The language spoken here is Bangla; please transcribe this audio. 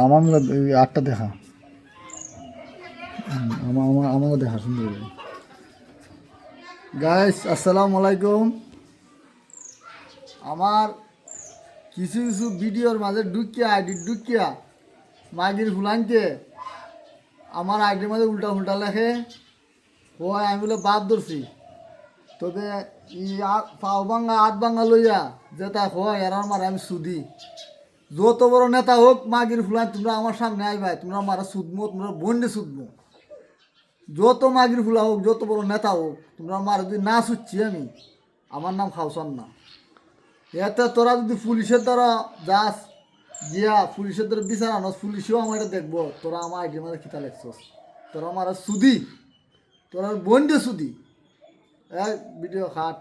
আমার আটটা দেখা আমাকে দেখা সুন্দর গাইস। আসসালামু আলাইকুম। আমার কিছু কিছু ভিডিওর মাঝে ঢুকিয়া মাগির ফুলাইতে আমার আইডির মাঝে উল্টা ফুল্টা লেখে। হয় আমি বলে বাদ ধরছি, তবে পাও ভাঙ্গা হাত ভাঙ্গা লইয়া যেটা হয় আর আমার আমি সুদি। যত বড় নেতা হোক মাগির ফুলাই তোমরা আমার সামনে আইবাই, তোমরা আমার সুদমো, তোমরা বন্ডে সুদমো। যত মাগির ফুলা হোক, যত বড় নেতা হোক, তোমরা আমার যদি না ছুটছি আমি, আমার নাম খাওসান না। এতে তোরা যদি পুলিশের দ্বারা যাস গিয়া পুলিশের দ্বারা বিচার আনস, পুলিশেও আমার এটা দেখবো তোরা আমার আইডির মাঝে খিতা লেখছস। তোরা আমার সুদি, তোরা বন্ডে সুদি। ভিডিও খাট।